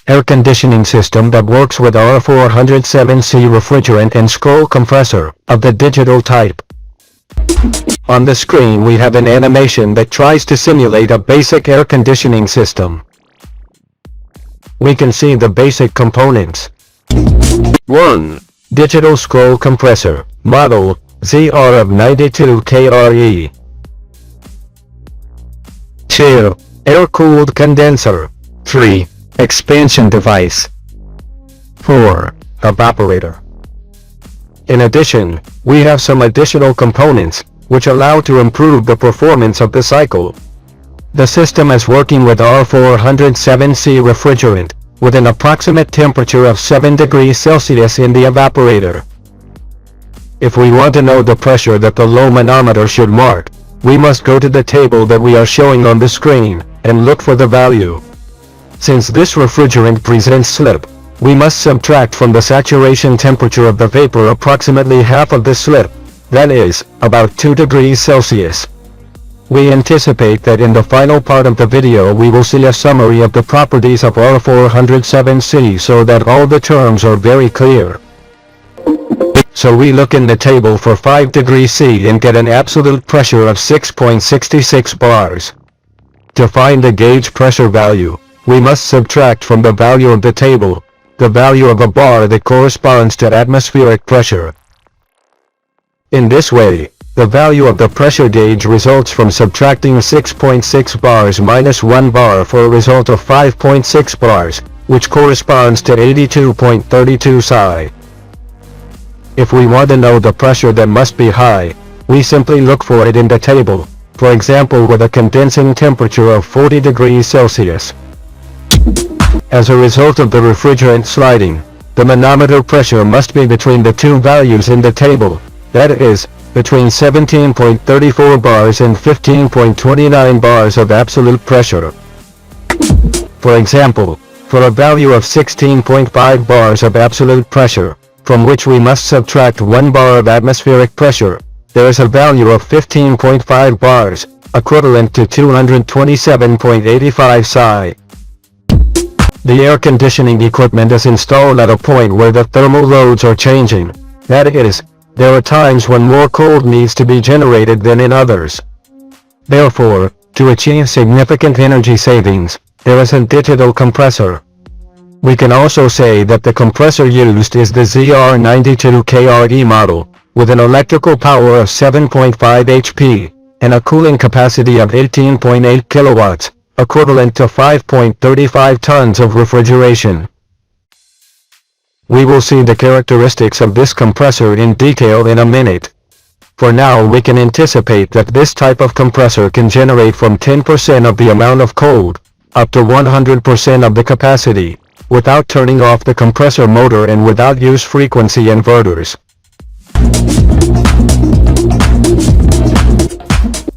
air conditioning system that works with R407C refrigerant and scroll compressor of the digital type. On the screen we have an animation that tries to simulate a basic air conditioning system. We can see the basic components. 1. Digital scroll compressor, model ZR of 92 KRE. 2. Air-cooled condenser. 3. Expansion device. 4. Evaporator. In addition, we have some additional components, which allow to improve the performance of the cycle. The system is working with R407C refrigerant, with an approximate temperature of 7 degrees Celsius in the evaporator. If we want to know the pressure that the low manometer should mark, we must go to the table that we are showing on the screen, and look for the value. Since this refrigerant presents slip, we must subtract from the saturation temperature of the vapor approximately half of the slip, that is, about 2 degrees Celsius. We anticipate that in the final part of the video we will see a summary of the properties of R407C so that all the terms are very clear. So we look in the table for 5 degrees C and get an absolute pressure of 6.66 bars. To find the gauge pressure value, we must subtract from the value of the table, the value of a bar that corresponds to atmospheric pressure. In this way, the value of the pressure gauge results from subtracting 6.6 bars minus 1 bar for a result of 5.6 bars, which corresponds to 82.32 psi. If we want to know the pressure that must be high, we simply look for it in the table, for example with a condensing temperature of 40 degrees Celsius. As a result of the refrigerant sliding, the manometer pressure must be between the two values in the table, that is, between 17.34 bars and 15.29 bars of absolute pressure. For example, for a value of 16.5 bars of absolute pressure, from which we must subtract 1 bar of atmospheric pressure, there is a value of 15.5 bars, equivalent to 227.85 psi. The air conditioning equipment is installed at a point where the thermal loads are changing, that is, there are times when more cold needs to be generated than in others. Therefore, to achieve significant energy savings, there is a digital compressor. We can also say that the compressor used is the ZR92 KRE model, with an electrical power of 7.5 HP, and a cooling capacity of 18.8 kilowatts, equivalent to 5.35 tons of refrigeration. We will see the characteristics of this compressor in detail in a minute. For now we can anticipate that this type of compressor can generate from 10% of the amount of cold, up to 100% of the capacity, without turning off the compressor motor and without use frequency inverters.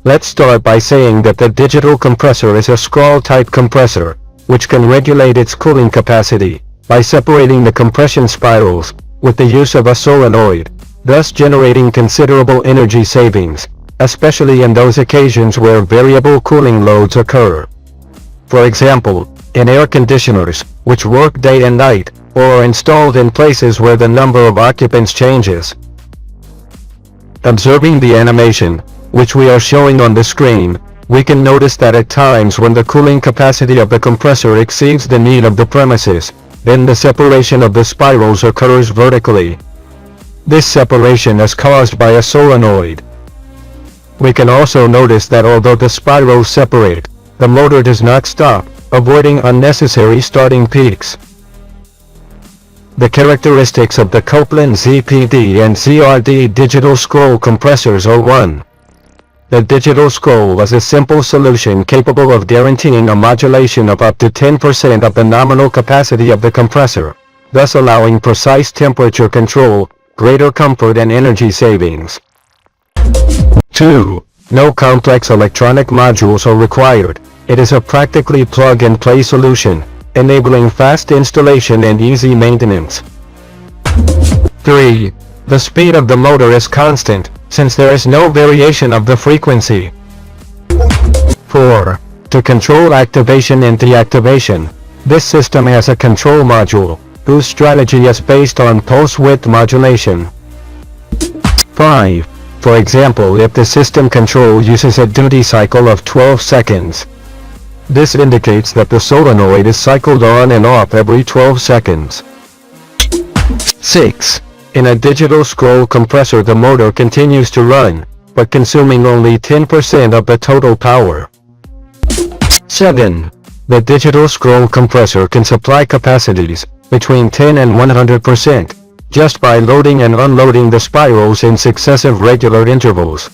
Let's start by saying that the digital compressor is a SCROLL-type compressor, which can regulate its cooling capacity by separating the compression spirals with the use of a solenoid, thus generating considerable energy savings, especially in those occasions where variable cooling loads occur. For example, in air conditioners, which work day and night, or are installed in places where the number of occupants changes. Observing the animation, which we are showing on the screen, we can notice that at times when the cooling capacity of the compressor exceeds the need of the premises, then the separation of the spirals occurs vertically. This separation is caused by a solenoid. We can also notice that although the spirals separate, the motor does not stop, avoiding unnecessary starting peaks. The characteristics of the Copeland ZPD and ZRD digital scroll compressors are 1. The digital scroll is a simple solution capable of guaranteeing a modulation of up to 10% of the nominal capacity of the compressor, thus allowing precise temperature control, greater comfort and energy savings. 2. No complex electronic modules are required. It is a practically plug-and-play solution, enabling fast installation and easy maintenance. 3. The speed of the motor is constant, since there is no variation of the frequency. 4. To control activation and deactivation, This system has a control module, whose strategy is based on pulse width modulation. 5. For example, if the system control uses a duty cycle of 12 seconds. This indicates that the solenoid is cycled on and off every 12 seconds. 6. In a digital scroll compressor, the motor continues to run, but consuming only 10% of the total power. 7. The digital scroll compressor can supply capacities between 10 and 100% just by loading and unloading the spirals in successive regular intervals.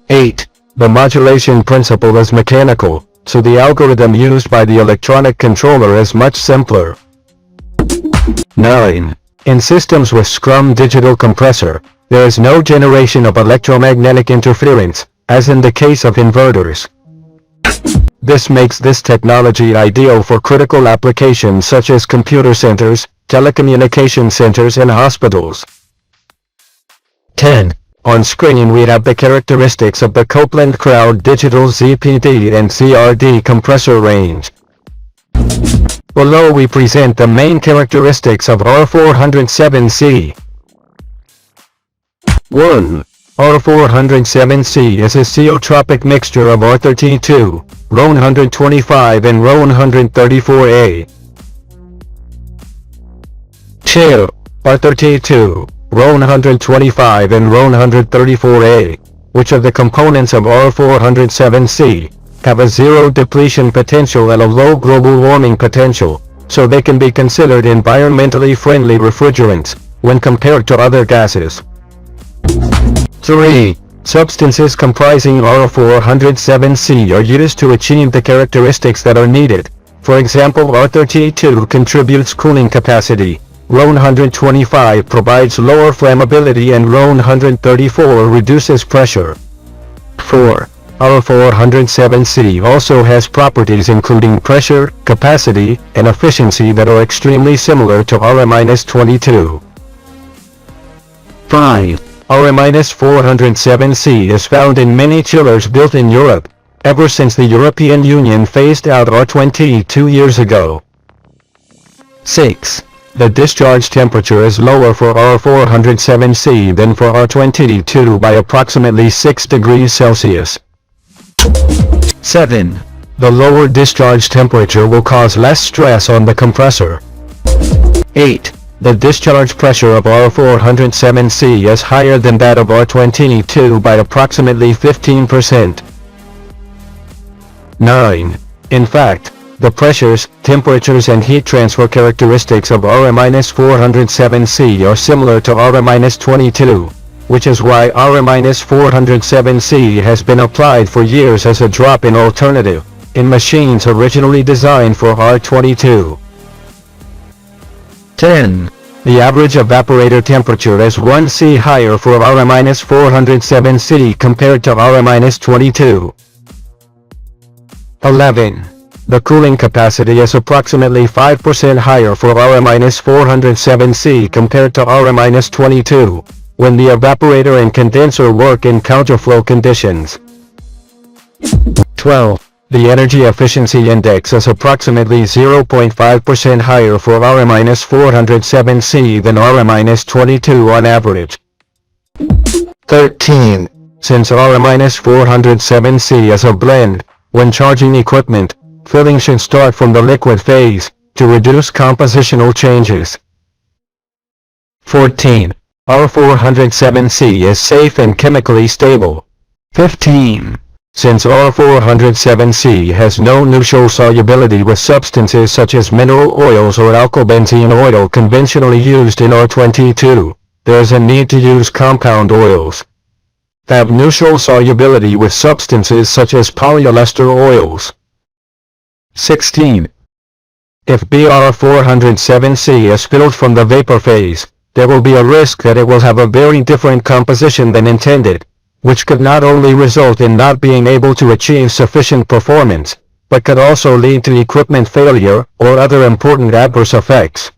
8. The modulation principle is mechanical, so the algorithm used by the electronic controller is much simpler. 9. In systems with SCROLL digital compressor, there is no generation of electromagnetic interference, as in the case of inverters. This makes this technology ideal for critical applications such as computer centers, telecommunication centers, and hospitals. 10. On screen we have the characteristics of the Copeland Crowd Digital ZPD and CRD compressor range. Below we present the main characteristics of R407C. 1. R407C is a ceotropic mixture of R32, R125 and R134A. 2. R32, R125 and R134A, which are the components of R407C, have a zero depletion potential and a low global warming potential, so they can be considered environmentally friendly refrigerants when compared to other gases. 3. Substances comprising R407C are used to achieve the characteristics that are needed. For example, R32 contributes cooling capacity, R125 provides lower flammability, and R134 reduces pressure. 4. R407C also has properties including pressure, capacity, and efficiency that are extremely similar to R-22. 5. R-407C is found in many chillers built in Europe, ever since the European Union phased out R-20 2 years ago. 6. The discharge temperature is lower for R407C than for R-22 by approximately 6 degrees Celsius. 7. The lower discharge temperature will cause less stress on the compressor. 8. The discharge pressure of R407C is higher than that of R22 by approximately 15%. 9. In fact, the pressures, temperatures and heat transfer characteristics of R-407C are similar to R-22, which is why R-407C has been applied for years as a drop-in alternative in machines originally designed for R22. 10. The average evaporator temperature is 1 C higher for R-407C compared to R-22. 11. The cooling capacity is approximately 5% higher for R-407C compared to R-22, when the evaporator and condenser work in counterflow conditions. 12. The energy efficiency index is approximately 0.5% higher for R-407C than R-22 on average. 13. Since R-407C is a blend, when charging equipment, filling should start from the liquid phase, to reduce compositional changes. 14. R-407C is safe and chemically stable. 15. Since R-407C has no neutral solubility with substances such as mineral oils or alkylbenzene oil conventionally used in R-22, there is a need to use compound oils that have neutral solubility with substances such as polyester oils. 16. If R-407C is filled from the vapor phase, there will be a risk that it will have a very different composition than intended, which could not only result in not being able to achieve sufficient performance, but could also lead to equipment failure or other important adverse effects.